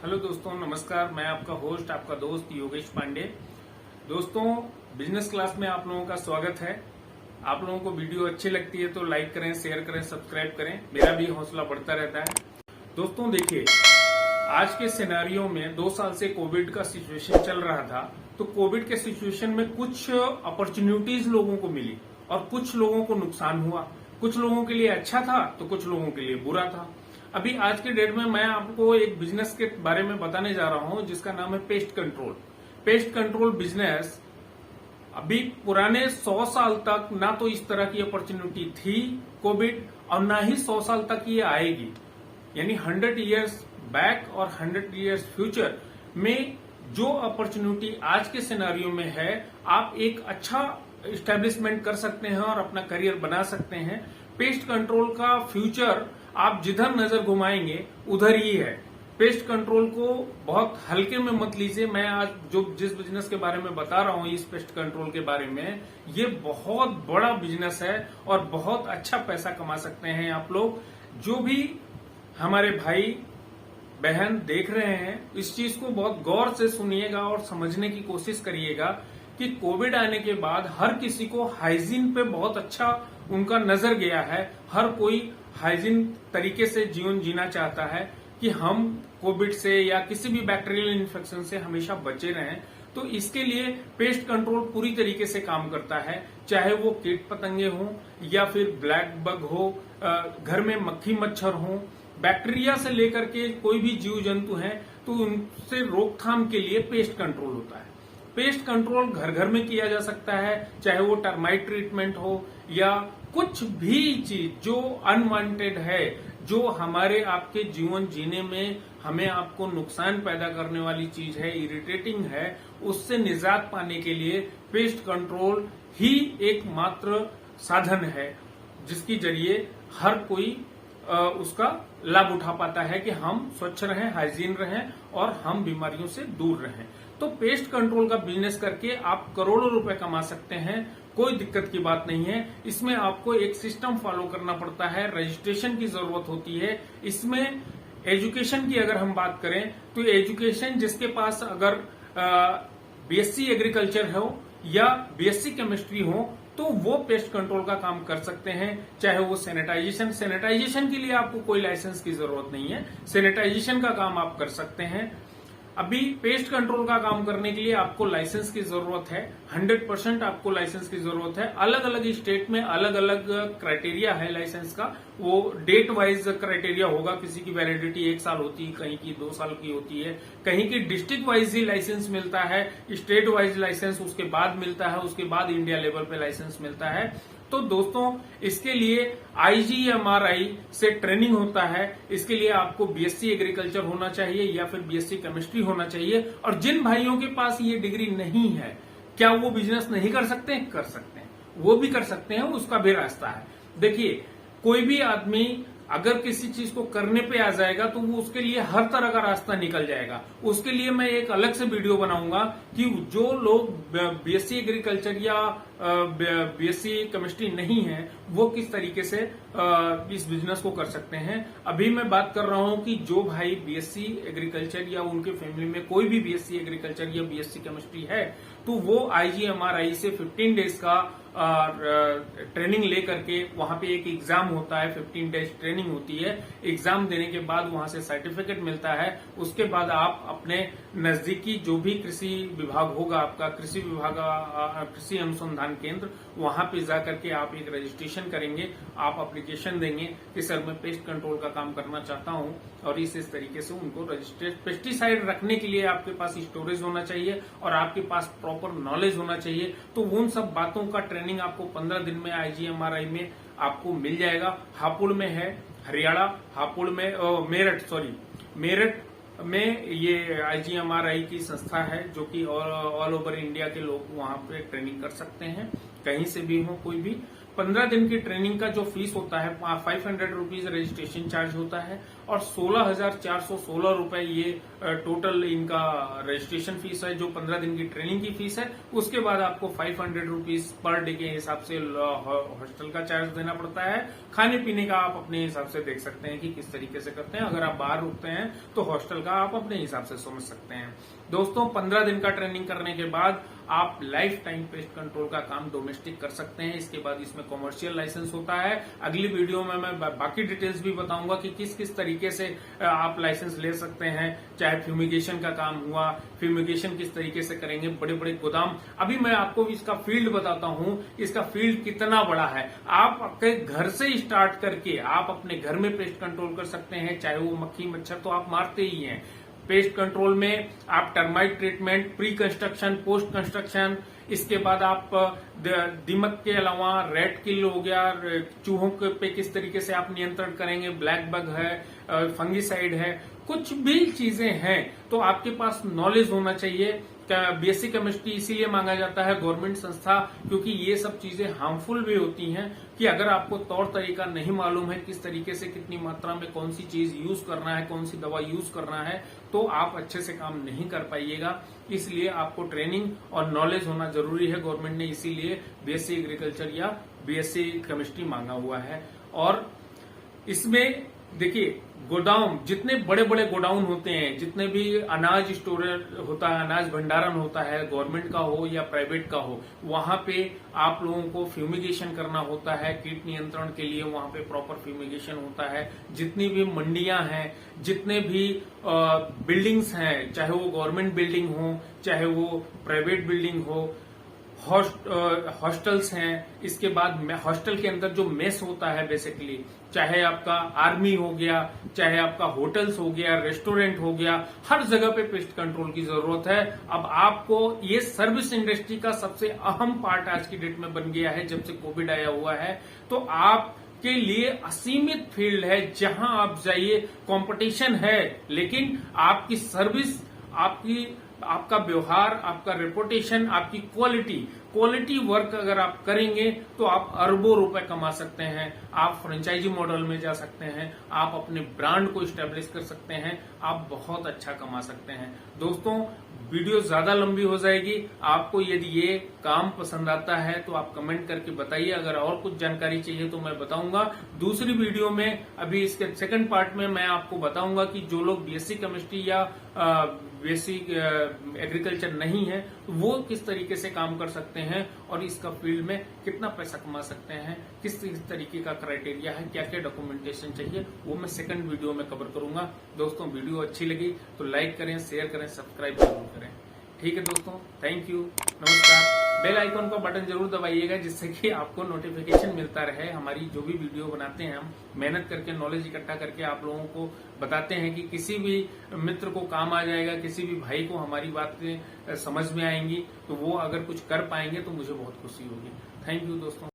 Hello दोस्तों, नमस्कार। मैं आपका होस्ट, आपका दोस्त योगेश पांडे। दोस्तों, बिजनेस क्लास में आप लोगों का स्वागत है। आप लोगों को वीडियो अच्छी लगती है तो लाइक करें, शेयर करें, सब्सक्राइब करें। मेरा भी हौसला बढ़ता रहता है। दोस्तों देखिए, आज के सिनेरियो में 2 साल से कोविड का सिचुएशन चल रहा था, तो कोविड के सिचुएशन में कुछ अपॉर्चुनिटीज लोगों को मिली और कुछ लोगों को नुकसान हुआ। कुछ लोगों के लिए अच्छा था तो कुछ लोगों के लिए बुरा था। अभी आज के डेट में मैं आपको एक बिजनेस के बारे में बताने जा रहा हूं जिसका नाम है pest control. Pest control business अभी पुराने 100 साल तक ना तो इस तरह की अपॉर्चुनिटी थी कोविड, और ना ही 100 साल तक ये आएगी। यानी 100 इयर्स बैक और 100 इयर्स फ्यूचर में जो अपॉर्चुनिटी आज के सिनेरियो में है, आप एक अच्छा इस्टेब्लिशमेंट कर सकते हैं और अपना करियर बना सकते हैं। पेस्ट कंट्रोल का फ्यूचर आप जिधर नजर घुमाएंगे उधर ही है। पेस्ट कंट्रोल को बहुत हल्के में मत लीजिए। मैं आज जिस बिजनेस के बारे में बता रहा हूं, इस पेस्ट कंट्रोल के बारे में, ये बहुत बड़ा बिजनेस है और बहुत अच्छा पैसा कमा सकते हैं आप लोग। जो भी हमारे भाई बहन देख रहे हैं, इस चीज को बहुत गौर से सुनिएगा और समझने की कोशिश करिएगा कि कोविड आने के बाद हर किसी को हाइजीन पे बहुत अच्छा उनका नजर गया है। हर कोई हाइजीन तरीके से जीवन जीना चाहता है कि हम कोविड से या किसी भी बैक्टीरियल इन्फेक्शन से हमेशा बचे रहें। तो इसके लिए पेस्ट कंट्रोल पूरी तरीके से काम करता है, चाहे वो कीट पतंगे हों या फिर ब्लैक बग हो, घर में मक्खी मच्छर हो, बैक्टीरिया से लेकर के कोई भी जीव जंतु हैं, तो उनसे रोकथाम के लिए पेस्ट कंट्रोल होता है। पेस्ट कंट्रोल घर घर में किया जा सकता है, चाहे वो टर्माइट ट्रीटमेंट हो या कुछ भी चीज जो अनवांटेड है, जो हमारे आपके जीवन जीने में हमें आपको नुकसान पैदा करने वाली चीज है, इरिटेटिंग है, उससे निजात पाने के लिए पेस्ट कंट्रोल ही एकमात्र साधन है जिसकी जरिए हर कोई उसका लाभ उठा पाता है कि हम स्वच्छ रहें, हाइजीन रहें और हम बीमारियों से दूर रहें। तो पेस्ट कंट्रोल का बिजनेस करके आप करोड़ों रुपए कमा सकते हैं, कोई दिक्कत की बात नहीं है। इसमें आपको एक सिस्टम फॉलो करना पड़ता है, रजिस्ट्रेशन की जरूरत होती है। इसमें एजुकेशन की अगर हम बात करें तो एजुकेशन जिसके पास अगर बीएससी एग्रीकल्चर हो या बीएससी केमिस्ट्री हो तो वो पेस्ट कंट्रोल का काम कर सकते हैं। चाहे वो सैनिटाइजेशन के लिए आपको कोई लाइसेंस की जरूरत नहीं है, सैनिटाइजेशन का काम आप कर सकते हैं। अभी पेस्ट कंट्रोल का काम करने के लिए आपको लाइसेंस की जरूरत है, 100% आपको लाइसेंस की जरूरत है। अलग अलग स्टेट में अलग अलग क्राइटेरिया है लाइसेंस का, वो डेट वाइज क्राइटेरिया होगा। किसी की वैलिडिटी 1 साल होती है, कहीं की 2 साल की होती है, कहीं की डिस्ट्रिक्ट वाइज ही लाइसेंस मिलता है, स्टेट वाइज लाइसेंस उसके बाद मिलता है, उसके बाद इंडिया लेवल पे लाइसेंस मिलता है। तो दोस्तों, इसके लिए IGMRI से ट्रेनिंग होता है। इसके लिए आपको बीएससी एग्रीकल्चर होना चाहिए या फिर बीएससी केमिस्ट्री होना चाहिए। और जिन भाइयों के पास ये डिग्री नहीं है, क्या वो बिजनेस नहीं कर सकते हैं? कर सकते हैं, वो भी कर सकते हैं, उसका भी रास्ता है। देखिए, कोई भी आदमी अगर किसी चीज को करने पे आ जाएगा तो वो उसके लिए हर तरह का रास्ता निकल जाएगा। उसके लिए मैं एक अलग से वीडियो बनाऊंगा कि जो लोग बीएससी एग्रीकल्चर या बीएससी केमिस्ट्री नहीं है वो किस तरीके से इस बिजनेस को कर सकते हैं। अभी मैं बात कर रहा हूं कि जो भाई बीएससी एग्रीकल्चर या उनके फैमिली में कोई भी बीएससी एग्रीकल्चर या बीएससी केमिस्ट्री है, तो वो IGMRI से 15 डेज का ट्रेनिंग लेकर के वहां पे एक एग्जाम होता है, 15 डेज ट्रेनिंग होती है। एग्जाम देने के बाद वहां से सर्टिफिकेट मिलता है। उसके बाद आप अपने नजदीकी जो भी कृषि विभाग होगा, आपका कृषि विभाग, कृषि अनुसंधान केंद्र, वहां पे जाकर के आप एक रजिस्ट्रेशन करेंगे, आप एप्लीकेशन देंगे कि सर मैं पेस्ट कंट्रोल का काम करना चाहता हूं, और इस तरीके से उनको रजिस्ट्रेट। पेस्टिसाइड रखने के लिए आपके पास स्टोरेज होना चाहिए और आपके पास प्रॉपर नॉलेज होना चाहिए। तो उन सब बातों का ट्रेनिंग आपको 15 दिन में IGMRI में आपको मिल जाएगा। हापुड़ में है, हरियाणा, हापुड़ में मेरठ में ये IGMRI की संस्था है जो कि ऑल ओवर इंडिया के लोग वहां पे ट्रेनिंग कर सकते हैं, कहीं से भी हो कोई भी। 15 दिन की ट्रेनिंग का जो फीस होता है 500 रुपीज रजिस्ट्रेशन चार्ज होता है और 16,416 रुपए ये टोटल इनका रजिस्ट्रेशन फीस है, जो 15 दिन की ट्रेनिंग की फीस है। उसके बाद आपको 500 रुपीज पर डे के हिसाब से हॉस्टल का चार्ज देना पड़ता है। खाने पीने का आप अपने हिसाब से देख सकते हैं कि किस तरीके से करते हैं। अगर आप बाहर रुकते हैं तो हॉस्टल का आप अपने हिसाब से समझ सकते हैं। दोस्तों 15 दिन का ट्रेनिंग करने के बाद आप लाइफ टाइम पेस्ट कंट्रोल का काम डोमेस्टिक कर सकते हैं। इसके बाद इसमें कॉमर्शियल लाइसेंस होता है। अगली वीडियो में मैं बाकी डिटेल्स भी बताऊंगा कि किस किस तरीके से आप लाइसेंस ले सकते हैं। चाहे फ्यूमिगेशन का काम हुआ, फ्यूमिगेशन किस तरीके से करेंगे, बड़े बड़े गोदाम। अभी मैं आपको इसका फील्ड बताता हूं, इसका फील्ड कितना बड़ा है। आप अपने घर से स्टार्ट करके आप अपने घर में पेस्ट कंट्रोल कर सकते हैं। चाहे वो मक्खी मच्छर तो आप मारते ही हैं। पेस्ट कंट्रोल में आप termite treatment, pre construction, post construction, इसके बाद आप दीमक के अलावा रेड किल हो गया, चूहों पे किस तरीके से आप नियंत्रण करेंगे, ब्लैक बग है, फंगीसाइड है, कुछ भी चीजें हैं तो आपके पास नॉलेज होना चाहिए। बीएससी केमिस्ट्री इसीलिए मांगा जाता है गवर्नमेंट संस्था, क्योंकि ये सब चीजें हार्मफुल भी होती हैं कि अगर आपको तौर तरीका नहीं मालूम है, किस तरीके से कितनी मात्रा में कौन सी चीज यूज करना है, कौन सी दवा यूज करना है, तो आप अच्छे से काम नहीं कर पाइएगा। इसलिए आपको ट्रेनिंग और नॉलेज होना जरूरी है। गवर्नमेंट ने इसीलिए बीएससी एग्रीकल्चर या बीएससी केमिस्ट्री मांगा हुआ है। और इसमें देखिए गोडाउन, जितने बड़े बड़े गोडाउन होते हैं, जितने भी अनाज स्टोरेज होता है, अनाज भंडारण होता है, गवर्नमेंट का हो या प्राइवेट का हो, वहां पे आप लोगों को फ्यूमिगेशन करना होता है। कीट नियंत्रण के लिए वहां पे प्रॉपर फ्यूमिगेशन होता है। जितनी भी मंडियां हैं, जितने भी बिल्डिंग्स हैं, चाहे वो गवर्नमेंट बिल्डिंग हो, चाहे वो प्राइवेट बिल्डिंग हो, हॉस्टल्स हैं, इसके बाद हॉस्टल के अंदर जो मेस होता है बेसिकली, चाहे आपका आर्मी हो गया, चाहे आपका होटल्स हो गया, रेस्टोरेंट हो गया, हर जगह पे पेस्ट कंट्रोल की जरूरत है। अब आपको ये सर्विस इंडस्ट्री का सबसे अहम पार्ट आज की डेट में बन गया है जब से कोविड आया हुआ है। तो आप के लिए असीमित फील्ड है, जहां आप जाइए कंपटीशन है, लेकिन आपकी सर्विस, आपका व्यवहार, आपका रेपुटेशन, आपकी क्वालिटी वर्क अगर आप करेंगे तो आप अरबों रुपए कमा सकते हैं। आप फ्रेंचाइजी मॉडल में जा सकते हैं, आप अपने ब्रांड को स्टैब्लिश कर सकते हैं, आप बहुत अच्छा कमा सकते हैं। दोस्तों वीडियो ज्यादा लंबी हो जाएगी। आपको यदि ये काम पसंद आता है तो आप कमेंट करके बताइए। अगर और कुछ जानकारी चाहिए तो मैं बताऊंगा। दूसरी वीडियो में, अभी इसके सेकंड पार्ट में मैं आपको बताऊंगा कि जो लोग बीएससी केमिस्ट्री या बीएससी एग्रीकल्चर नहीं है वो किस तरीके से काम कर सकते हैं और इसका फील्ड में कितना पैसा कमा सकते हैं, किस तरीके का क्राइटेरिया है, क्या क्या डॉक्यूमेंटेशन चाहिए, वो मैं सेकंड वीडियो में कवर करूंगा। दोस्तों वीडियो अच्छी लगी तो लाइक करें, शेयर करें, सब्सक्राइब जरूर करें। ठीक है दोस्तों, थैंक यू, नमस्कार। बेल आइकॉन का बटन जरूर दबाइएगा जिससे कि आपको नोटिफिकेशन मिलता रहे। हमारी जो भी वीडियो बनाते हैं हम मेहनत करके, नॉलेज इकट्ठा करके आप लोगों को बताते हैं कि किसी भी मित्र को काम आ जाएगा, किसी भी भाई को हमारी बातें समझ में आएंगी तो वो अगर कुछ कर पाएंगे तो मुझे बहुत खुशी होगी। थैंक यू दोस्तों।